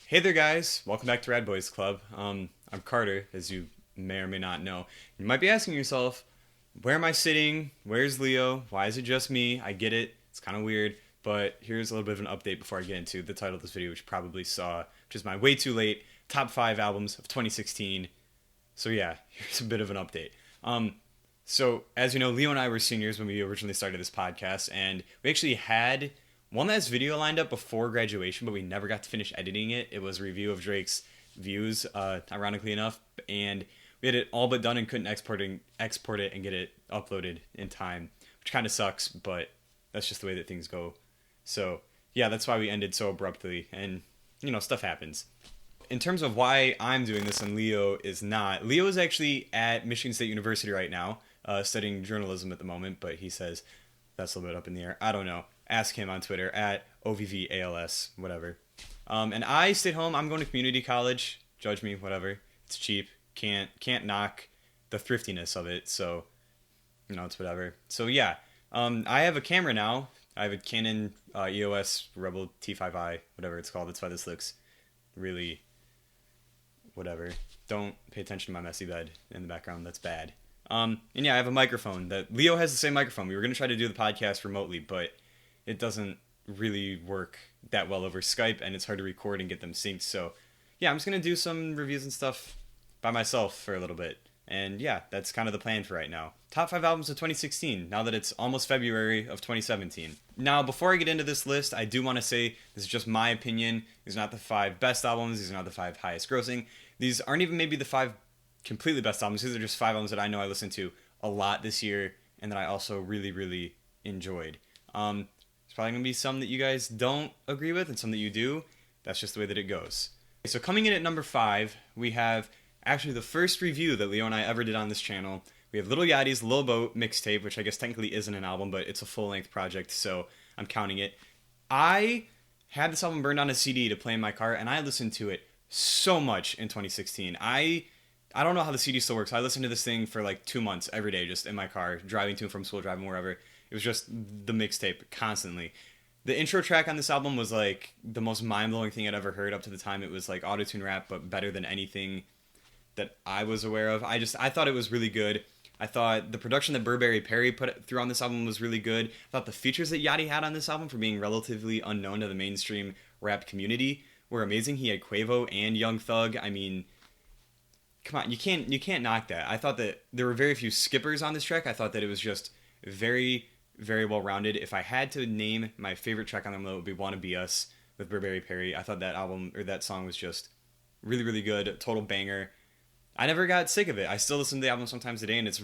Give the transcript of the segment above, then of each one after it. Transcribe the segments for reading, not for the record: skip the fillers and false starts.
Hey there, guys! Welcome back to Rad Boys Club. I'm Carter, as you may or may not know. You might be asking yourself, where am I sitting? Where's Leo? Why is it just me? I get it. It's kind of weird, but here's a little bit of an update before I get into the title of this video, which you probably saw, which is my way too late top 5 albums of 2016. So yeah, here's a bit of an update. So as you know, Leo and I were seniors when we originally started this podcast, and we actually had one last video lined up before graduation, but we never got to finish editing it. It was a review of Drake's Views, ironically enough, and we had it all but done and couldn't export it and get it uploaded in time, which kind of sucks, but that's just the way that things go. So yeah, that's why we ended so abruptly, and stuff happens. In terms of why I'm doing this and Leo is not, Leo is actually at Michigan State University right now, studying journalism at the moment, but he says that's a little bit up in the air. I don't know. Ask him on Twitter at OVVALS, whatever. And I stayed home. I'm going to community college. Judge me, whatever. It's cheap. Can't knock the thriftiness of it. So, it's whatever. So yeah, I have a camera now. I have a Canon EOS Rebel T5i, whatever it's called. That's why this looks really whatever. Don't pay attention to my messy bed in the background. That's bad. And yeah, I have a microphone that Leo has the same microphone. We were going to try to do the podcast remotely, but it doesn't really work that well over Skype, and it's hard to record and get them synced. So yeah, I'm just going to do some reviews and stuff by myself for a little bit. And yeah, that's kind of the plan for right now. Top 5 albums of 2016, now that it's almost February of 2017. Now, before I get into this list, I do want to say this is just my opinion. These are not the 5 best albums. These are not the 5 highest grossing. These aren't even maybe the 5 completely best albums. These are just 5 albums that I know I listened to a lot this year and that I also really, really enjoyed. There's probably going to be some that you guys don't agree with and some that you do. That's just the way that it goes. So coming in at number 5, we have actually the first review that Leo and I ever did on this channel. We have Lil Yachty's Lil Boat mixtape, which I guess technically isn't an album, but it's a full-length project, so I'm counting it. I had this album burned on a CD to play in my car, and I listened to it so much in 2016. I don't know how the CD still works. I listened to this thing for like 2 months every day, just in my car, driving to and from school, driving wherever. It was just the mixtape constantly. The intro track on this album was like the most mind-blowing thing I'd ever heard up to the time. It was like autotune rap, but better than anything that I was aware of. I thought it was really good. I thought the production that Burberry Perry put through on this album was really good. I thought the features that Yachty had on this album, for being relatively unknown to the mainstream rap community, were amazing. He had Quavo and Young Thug. I mean, come on, you can't knock that. I thought that there were very few skippers on this track. I thought that it was just very, very well rounded. If I had to name my favorite track on the album, it would be "Wanna Be Us" with Burberry Perry. I thought that album, or that song, was just really, really good. Total banger. I never got sick of it. I still listen to the album sometimes a day, and it's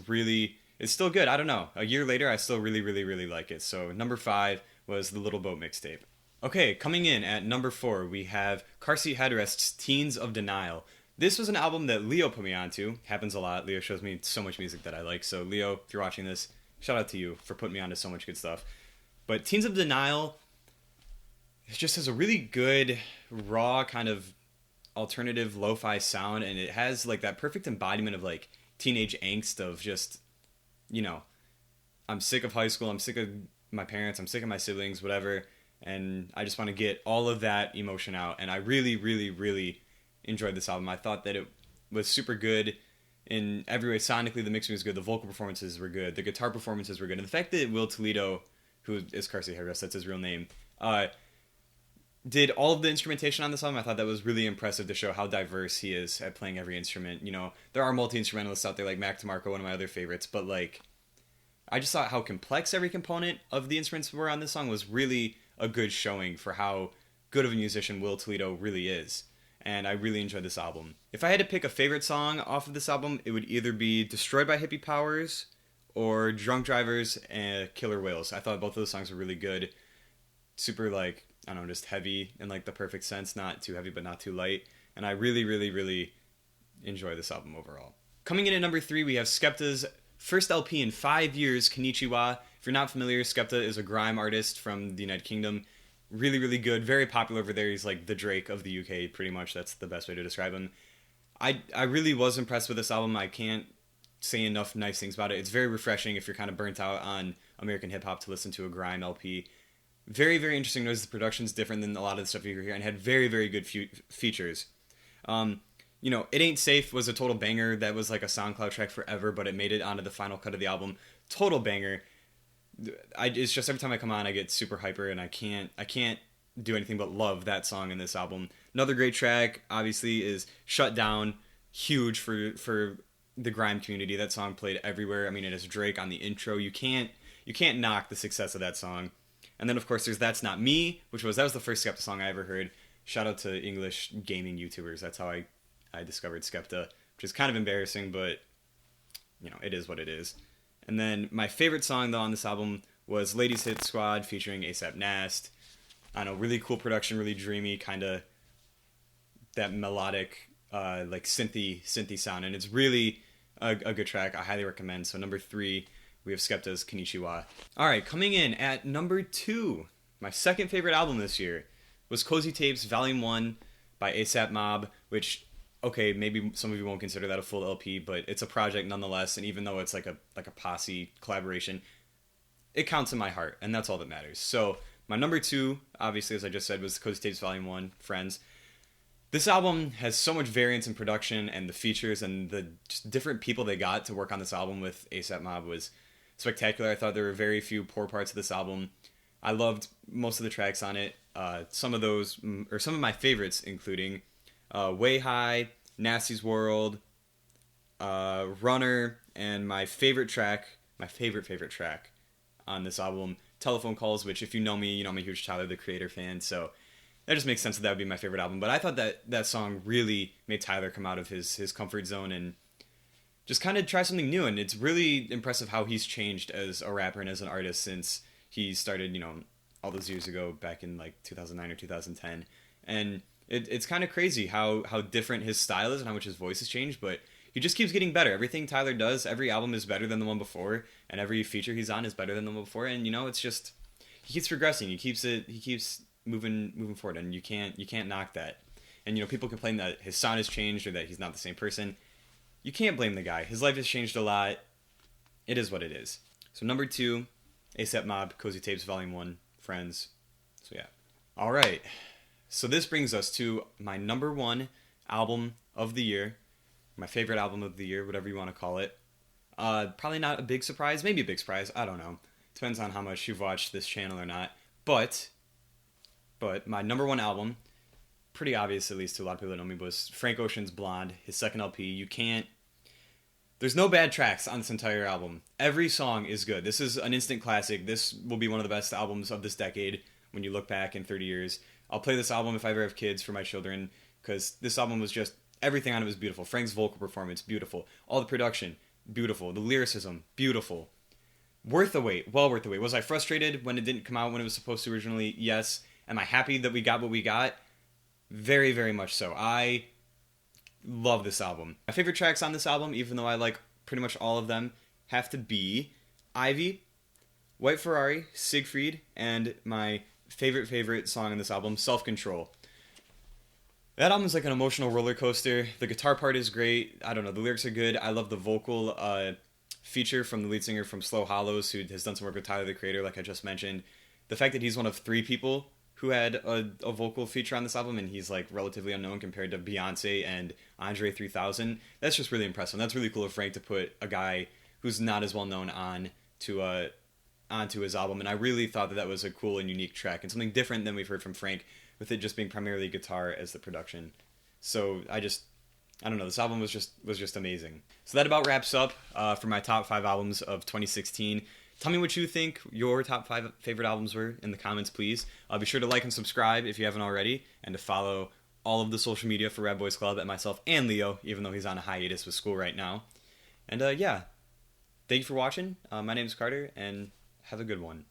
still good. I don't know. A year later, I still really, really, really like it. So number 5 was the Little Boat mixtape. Okay, coming in at number 4, we have Car Seat Headrest's Teens of Denial. This was an album that Leo put me onto. Happens a lot. Leo shows me so much music that I like. So Leo, if you're watching this, shout out to you for putting me onto so much good stuff. But Teens of Denial, it just has a really good, raw kind of alternative lo-fi sound, and it has like that perfect embodiment of like teenage angst of just, I'm sick of high school, I'm sick of my parents, I'm sick of my siblings, whatever, and I just want to get all of that emotion out. And I really, really, really enjoyed this album. I thought that it was super good in every way. Sonically, the mixing was good, the vocal performances were good, the guitar performances were good, and the fact that Will Toledo, who is Car Seat Headrest, that's his real name, did all of the instrumentation on this album. I thought that was really impressive to show how diverse he is at playing every instrument. There are multi-instrumentalists out there like Mac DeMarco, one of my other favorites, but like, I just thought how complex every component of the instruments were on this song was really a good showing for how good of a musician Will Toledo really is. And I really enjoyed this album. If I had to pick a favorite song off of this album, it would either be Destroyed by Hippie Powers or Drunk Drivers and Killer Whales. I thought both of those songs were really good. Super like, I don't know, just heavy in like the perfect sense, not too heavy but not too light, and I really, really, really enjoy this album overall. Coming in at number 3, we have Skepta's first LP in 5 years, Konnichiwa. If you're not familiar, Skepta is a grime artist from the United Kingdom. Really, really good, very popular over there. He's like the Drake of the UK, pretty much. That's the best way to describe him. I really was impressed with this album. I can't say enough nice things about it. It's very refreshing if you're kind of burnt out on American hip-hop to listen to a grime LP. Very, very interesting noise. The production's different than a lot of the stuff you hear, and had very, very good features. Um, It Ain't Safe was a total banger. That was like a SoundCloud track forever, but it made it onto the final cut of the album. Total banger. It's just every time I come on, I get super hyper, and I can't do anything but love that song in this album. Another great track, obviously, is Shut Down. Huge for the grime community. That song played everywhere. I mean, it has Drake on the intro. You can't knock the success of that song. And then of course there's That's Not Me, that was the first Skepta song I ever heard. Shout out to English gaming YouTubers. That's how I discovered Skepta, which is kind of embarrassing, but it is what it is. And then my favorite song though on this album was Ladies Hit Squad featuring ASAP Nast. I don't know, really cool production, really dreamy, kind of that melodic, like synthy sound, and it's really a good track. I highly recommend. So number 3, we have Skepta's Konnichiwa. All right, coming in at number 2, my second favorite album this year was Cozy Tapes Volume 1 by ASAP Mob, which, okay, maybe some of you won't consider that a full LP, but it's a project nonetheless, and even though it's like a posse collaboration, it counts in my heart, and that's all that matters. So my number 2, obviously, as I just said, was Cozy Tapes Volume 1, Friends. This album has so much variance in production, and the features and the just different people they got to work on this album with ASAP Mob was spectacular. I thought there were very few poor parts of this album. I loved most of the tracks on it. Some of my favorites, including Way High, Nasty's World, Runner, and my favorite track on this album, Telephone Calls, which if you know me, I'm a huge Tyler, the Creator fan, so that just makes sense that would be my favorite album. But I thought that song really made Tyler come out of his comfort zone and just kind of try something new. And it's really impressive how he's changed as a rapper and as an artist since he started, all those years ago, back in like 2009 or 2010. And it's kind of crazy how different his style is and how much his voice has changed, but he just keeps getting better. Everything Tyler does, every album is better than the one before, and every feature he's on is better than the one before. And it's just, he keeps progressing. He keeps moving forward, and you can't knock that. And people complain that his sound has changed or that he's not the same person. You can't blame the guy. His life has changed a lot. It is what it is. So number 2, ASAP Mob, Cozy Tapes Volume 1, Friends. So yeah. All right. So this brings us to my number 1 album of the year. My favorite album of the year, whatever you want to call it. Probably not a big surprise. Maybe a big surprise. I don't know. Depends on how much you've watched this channel or not. But my number 1 album, pretty obvious at least to a lot of people that know me, was Frank Ocean's Blonde, his second LP. There's no bad tracks on this entire album. Every song is good. This is an instant classic. This will be one of the best albums of this decade when you look back in 30 years. I'll play this album if I ever have kids for my children, because this album was just, everything on it was beautiful. Frank's vocal performance, beautiful. All the production, beautiful. The lyricism, beautiful. Worth the wait, well worth the wait. Was I frustrated when it didn't come out when it was supposed to originally? Yes. Am I happy that we got what we got? Very, very much so. I love this album. My favorite tracks on this album, even though I like pretty much all of them, have to be Ivy, White Ferrari, Siegfried, and my favorite song on this album, Self Control. That album is like an emotional roller coaster. The guitar part is great. I don't know, the lyrics are good. I love the vocal feature from the lead singer from Slow Hollows, who has done some work with Tyler, the Creator, like I just mentioned. The fact that he's one of 3 people who had a vocal feature on this album, and he's like relatively unknown compared to Beyonce and Andre 3000. That's just really impressive. And that's really cool of Frank to put a guy who's not as well known onto his album. And I really thought that was a cool and unique track and something different than we've heard from Frank, with it just being primarily guitar as the production. So I don't know, this album was just amazing. So that about wraps up for my top 5 albums of 2016. Tell me what you think your top 5 favorite albums were in the comments, please. Be sure to like and subscribe if you haven't already, and to follow all of the social media for Rad Boys Club at myself and Leo, even though he's on a hiatus with school right now. And yeah, thank you for watching. My name is Carter, and have a good one.